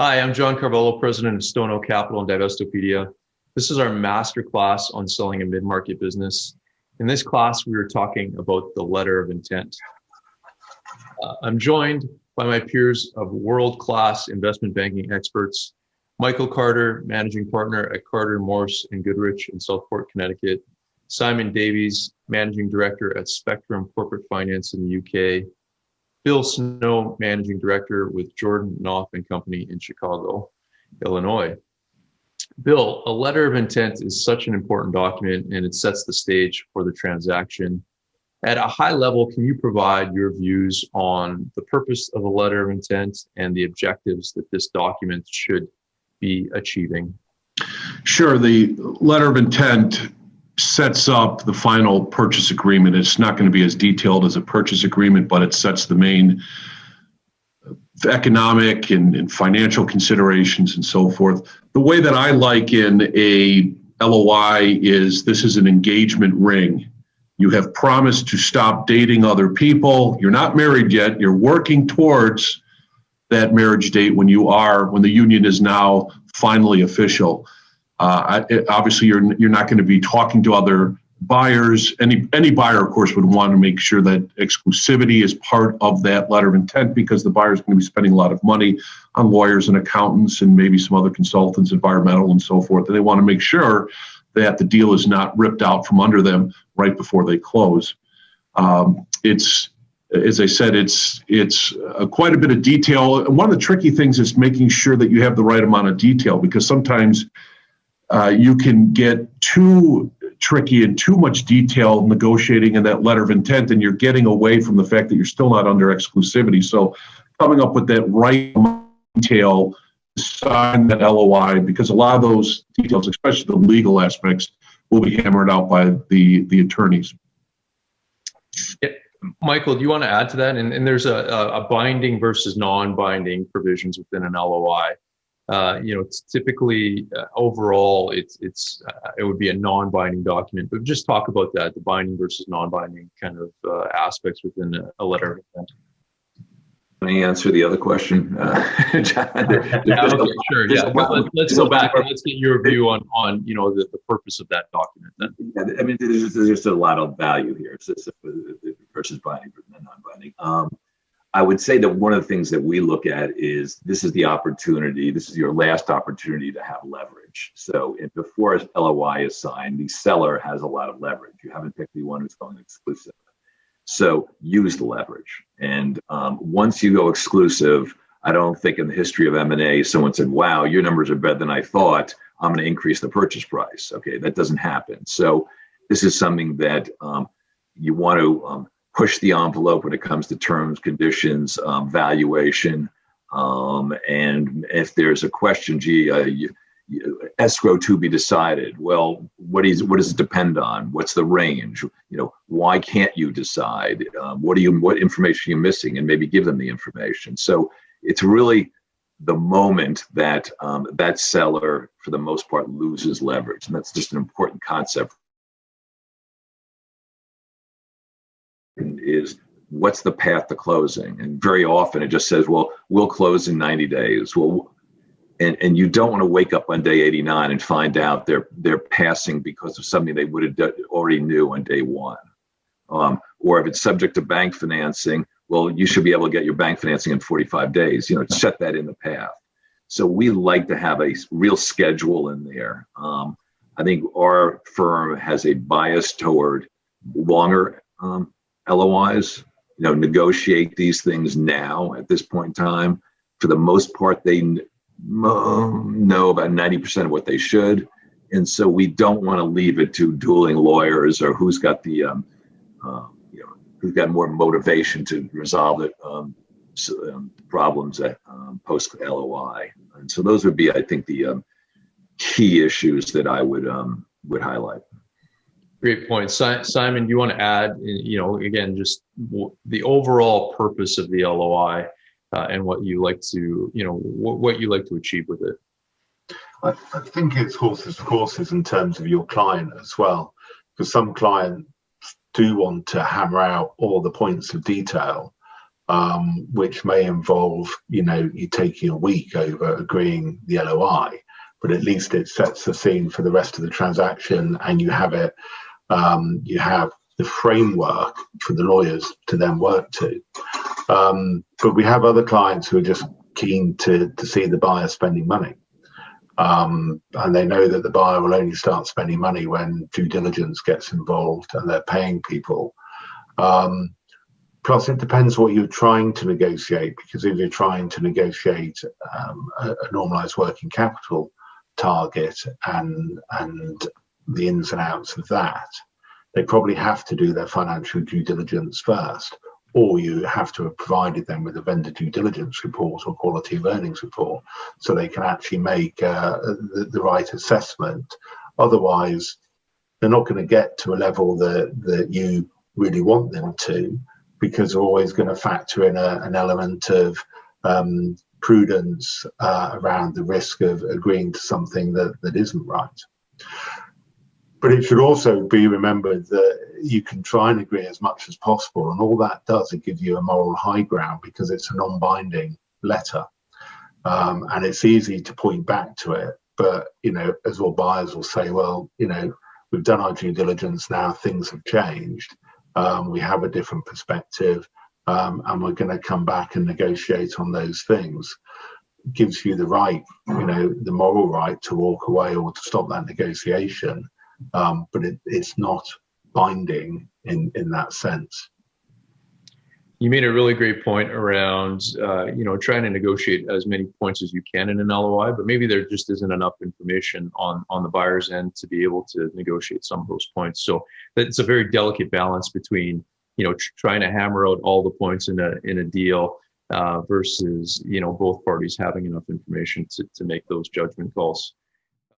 Hi, I'm John Carvalho, president of Stone Oak Capital and Divestopedia. This is our masterclass on selling a mid-market business. In this class, we were talking about the letter of intent. I'm joined by my peers of world-class investment banking experts, Michael Carter, managing partner at Carter, Morse and Goodrich in Southport, Connecticut, Simon Davies, managing director at Spectrum Corporate Finance in the UK, Bill Snow, Managing Director with Jordan Knopf and Company in Chicago, Illinois. Bill, a letter of intent is such an important document and it sets the stage for the transaction. At a high level, can you provide your views on the purpose of a letter of intent and the objectives that this document should be achieving? Sure. The letter of intent sets up the final purchase agreement. It's not going to be as detailed as a purchase agreement, but it sets the main economic and financial considerations and so forth. The way that I liken a LOI is this is an engagement ring. You have promised to stop dating other people. You're not married yet. You're working towards that marriage date when the union is now finally official. Obviously, you're not going to be talking to other buyers. Any buyer, of course, would want to make sure that exclusivity is part of that letter of intent because the buyer is going to be spending a lot of money on lawyers and accountants and maybe some other consultants, environmental and so forth. And they want to make sure that the deal is not ripped out from under them right before they close. As I said, it's quite a bit of detail. One of the tricky things is making sure that you have the right amount of detail because sometimes you can get too tricky and too much detail negotiating in that letter of intent, and you're getting away from the fact that you're still not under exclusivity. So coming up with that right amount of detail to sign that LOI, because a lot of those details, especially the legal aspects, will be hammered out by the attorneys. Yeah. Michael, do you want to add to that? And there's a binding versus non-binding provisions within an LOI. It's typically overall it would be a non-binding document, but just talk about that, the binding versus non-binding kind of aspects within a letter of intent. Can I answer the other question? Sure. Yeah. Let's go back and let's get your view on the purpose of that document then. Yeah, I mean, there's just a lot of value here. So versus binding and non-binding. I would say that one of the things that we look at is this is your last opportunity to have leverage. So before a LOI is signed, the seller has a lot of leverage. You haven't picked the one who's going exclusive. So use the leverage. And once you go exclusive, I don't think in the history of M&A, someone said, wow, your numbers are better than I thought. I'm going to increase the purchase price. Okay, that doesn't happen. So this is something that you want to push the envelope when it comes to terms, conditions, valuation. And if there's a question, escrow to be decided. Well, what does it depend on? What's the range? Why can't you decide? What information are you missing? And maybe give them the information. So it's really the moment that that seller, for the most part, loses leverage. And that's just an important concept. Is what's the path to closing? And very often it just says, well, we'll close in 90 days. Well, and you don't want to wake up on day 89 and find out they're passing because of something they would have already knew on day one. Or if it's subject to bank financing, well, you should be able to get your bank financing in 45 days, set that in the path. So we like to have a real schedule in there. I think our firm has a bias toward longer LOIs, negotiate these things now at this point in time. For the most part, they know about 90% of what they should. And so we don't want to leave it to dueling lawyers or who's got the, who's got more motivation to resolve it, problems at post LOI. And so those would be, I think, the key issues that I would highlight. Great point. Simon, do you want to add, again, just the overall purpose of the LOI and what you like to, what you like to achieve with it? I think it's horses for courses in terms of your client as well, because some clients do want to hammer out all the points of detail, which may involve, you taking a week over agreeing the LOI, but at least it sets the scene for the rest of the transaction, and you have it. You have the framework for the lawyers to then work to. But we have other clients who are just keen to see the buyer spending money. And they know that the buyer will only start spending money when due diligence gets involved and they're paying people. Plus, it depends what you're trying to negotiate, because if you're trying to negotiate a normalized working capital target and the ins and outs of that, they probably have to do their financial due diligence first, or you have to have provided them with a vendor due diligence report or quality of earnings report so they can actually make the right assessment. Otherwise, they're not going to get to a level that you really want them to, because they're always going to factor in an element of prudence around the risk of agreeing to something that isn't right. But it should also be remembered that you can try and agree as much as possible, and all that does, it gives you a moral high ground because it's a non-binding letter, and it's easy to point back to it. But as all buyers will say, well, we've done our due diligence now, things have changed, we have a different perspective, and we're going to come back and negotiate on those things. It gives you the right, the moral right to walk away or to stop that negotiation. But it's not binding in that sense. You made a really great point around, trying to negotiate as many points as you can in an LOI, but maybe there just isn't enough information on the buyer's end to be able to negotiate some of those points. So it's a very delicate balance between, trying to hammer out all the points in a deal versus, both parties having enough information to make those judgment calls.